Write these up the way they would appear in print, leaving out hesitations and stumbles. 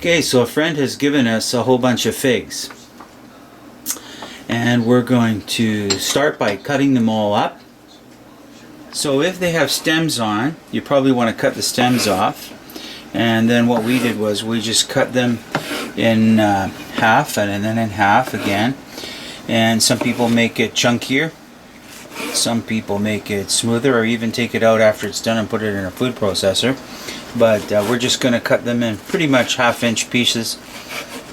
Okay, so a friend has given us a whole bunch of figs, and we're going to start by cutting them all up. So if they have stems on, you probably want to cut the stems off, and then what we did was we just cut them in half and then in half again. And some people make it chunkier, some people make it smoother, or even take it out after it's done and put it in a food processor. But we're just going to cut them in pretty much half-inch pieces,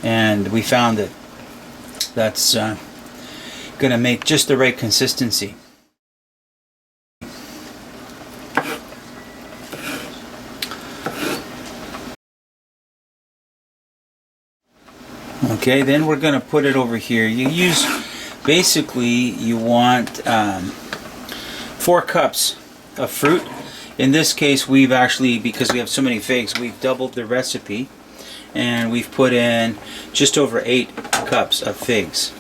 and we found that that's going to make just the right consistency. Okay, then we're going to put it over here. Basically you want 4 cups of fruit. In this case, we've actually, because we have so many figs, we've doubled the recipe, and we've put in just over 8 cups of figs.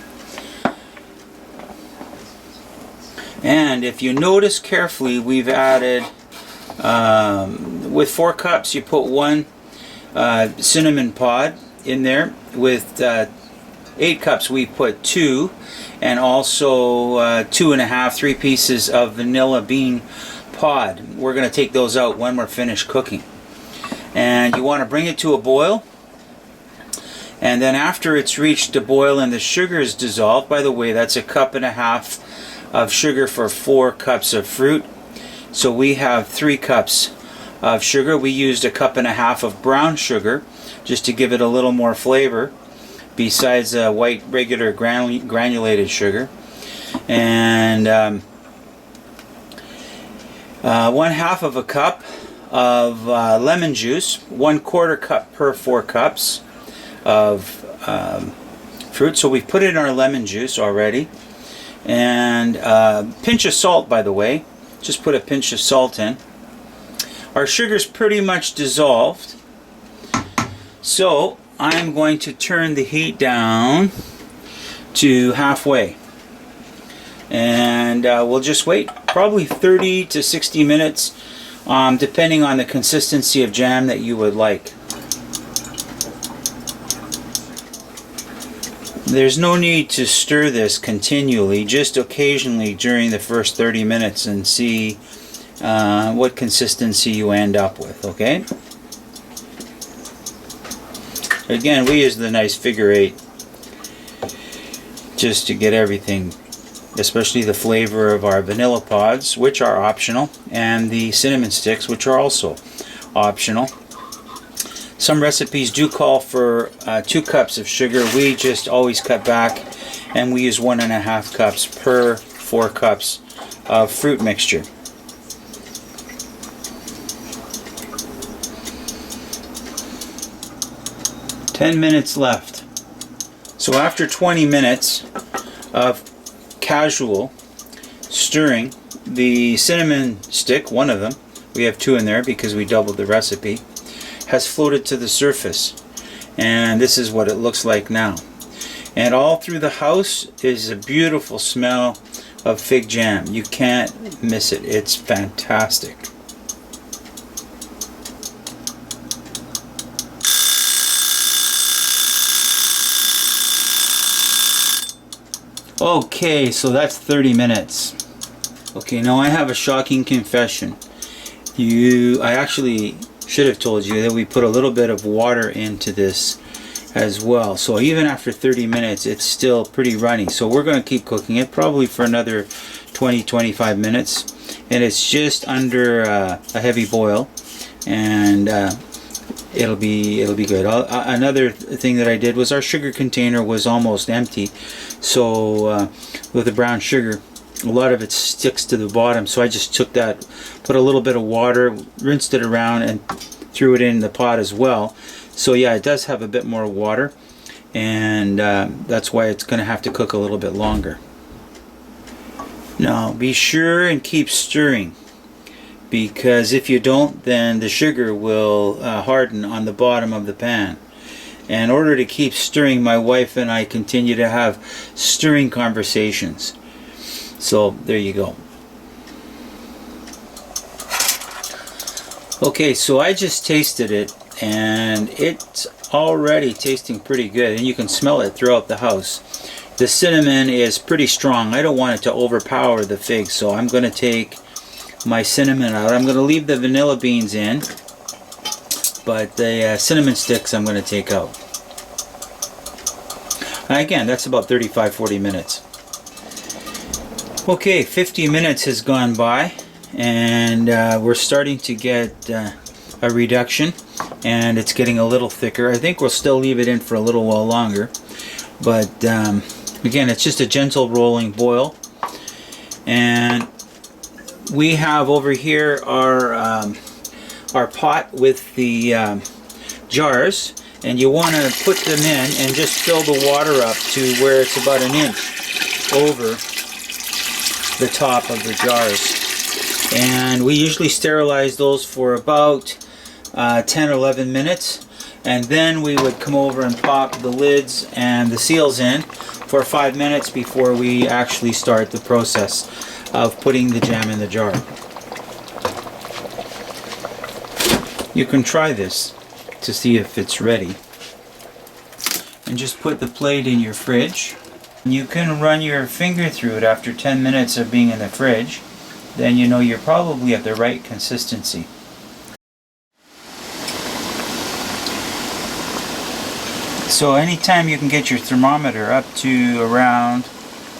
And if you notice carefully, we've added, with 4 cups, you put 1 cinnamon pod in there. With 8 cups, we put 2, and also 2.5, 3 pieces of vanilla bean pod. We're going to take those out when we're finished cooking. And you want to bring it to a boil, and then after it's reached a boil and the sugar is dissolved, by the way, that's 1.5 cups of sugar for 4 cups of fruit. So we have 3 cups of sugar. We used 1.5 cups of brown sugar just to give it a little more flavor, besides white regular granulated sugar. And 1/2 cup of lemon juice, 1/4 cup per 4 cups of fruit. So we've put in our lemon juice already, and pinch of salt, by the way. Just put a pinch of salt in. Our sugar's pretty much dissolved, so I'm going to turn the heat down to halfway, and we'll just wait probably 30 to 60 minutes, depending on the consistency of jam that you would like. There's no need to stir this continually, just occasionally during the first 30 minutes, and see what consistency you end up with, okay? Again, we use the nice figure 8 just to get everything, especially the flavor of our vanilla pods, which are optional, and the cinnamon sticks, which are also optional. Some recipes do call for 2 cups of sugar. We just always cut back, and we use 1.5 cups per 4 cups of fruit mixture. "10 minutes left." So after 20 minutes of casual stirring, the cinnamon stick, one of them, we have 2 in there because we doubled the recipe, has floated to the surface, and this is what it looks like now. And all through the house is a beautiful smell of fig jam. You can't miss it. It's fantastic. Okay, so that's 30 minutes. Okay, now I have a shocking confession. I actually should have told you that we put a little bit of water into this as well. So even after 30 minutes, it's still pretty runny. So we're going to keep cooking it probably for another 20-25 minutes. And it's just under a heavy boil, and it'll be good. Another thing that I did was our sugar container was almost empty. So with the brown sugar, a lot of it sticks to the bottom, so I just took that, put a little bit of water, rinsed it around, and threw it in the pot as well. So yeah, it does have a bit more water, and that's why it's going to have to cook a little bit longer. Now be sure and keep stirring, because if you don't, then the sugar will harden on the bottom of the pan. And in order to keep stirring, my wife and I continue to have stirring conversations. So there you go. Okay, so I just tasted it, and it's already tasting pretty good, and you can smell it throughout the house. The cinnamon is pretty strong. I don't want it to overpower the figs, so I'm going to take my cinnamon out. I'm going to leave the vanilla beans in, but the cinnamon sticks I'm going to take out. And again, that's about 35-40 minutes. Okay, 50 minutes has gone by, and we're starting to get a reduction, and it's getting a little thicker. I think we'll still leave it in for a little while longer, but again, it's just a gentle rolling boil. And we have over here our pot with the jars, and you want to put them in and just fill the water up to where it's about an inch over the top of the jars. And we usually sterilize those for about 10-11 minutes, and then we would come over and pop the lids and the seals in for 5 minutes before we actually start the process of putting the jam in the jar. You can try this to see if it's ready, and just put the plate in your fridge. You can run your finger through it after 10 minutes of being in the fridge. Then you know you're probably at the right consistency. So anytime you can get your thermometer up to around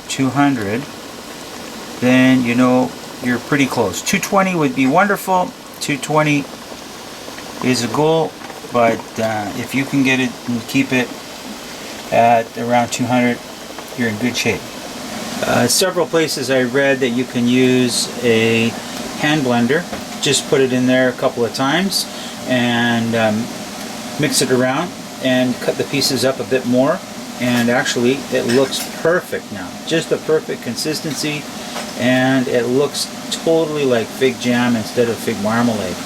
200, then you know you're pretty close. 220 would be wonderful. 220 is a goal, but if you can get it and keep it at around 200, you're in good shape. Several places I read that you can use a hand blender. Just put it in there a couple of times and mix it around and cut the pieces up a bit more, and actually it looks perfect now. Just the perfect consistency, and it looks totally like fig jam instead of fig marmalade.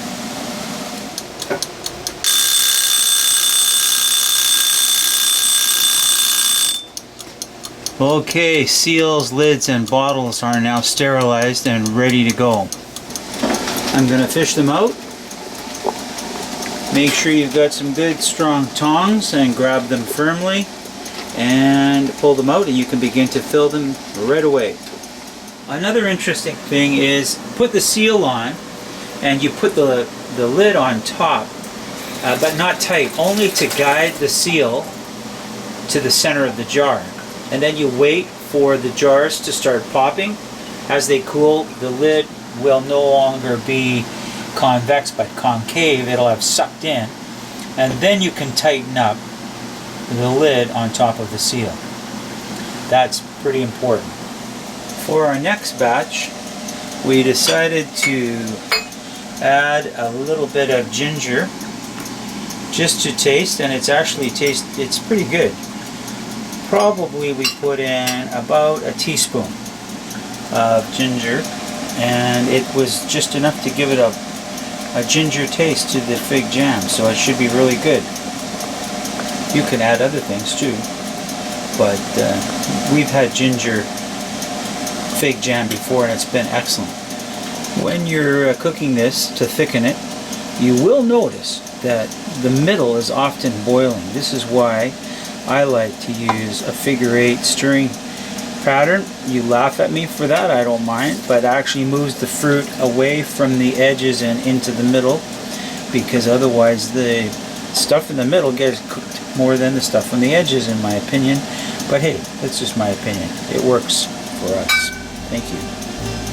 Okay, seals, lids, and bottles are now sterilized and ready to go. I'm going to fish them out. Make sure you've got some good strong tongs and grab them firmly and pull them out, and you can begin to fill them right away. Another interesting thing is put the seal on, and you put the lid on top, but not tight, only to guide the seal to the center of the jar. And then you wait for the jars to start popping. As they cool, the lid will no longer be convex but concave. It'll have sucked in, and then you can tighten up the lid on top of the seal. That's pretty important. For our next batch, we decided to add a little bit of ginger just to taste, and it's pretty good. Probably we put in about a teaspoon of ginger, and it was just enough to give it a ginger taste to the fig jam, so it should be really good. You can add other things too, but we've had ginger fig jam before and it's been excellent. When you're cooking this to thicken it, you will notice that the middle is often boiling. This is why I like to use a figure-8 stirring pattern. You laugh at me for that, I don't mind, but it actually moves the fruit away from the edges and into the middle, because otherwise the stuff in the middle gets cooked more than the stuff on the edges, in my opinion. But hey, that's just my opinion. It works for us. Thank you.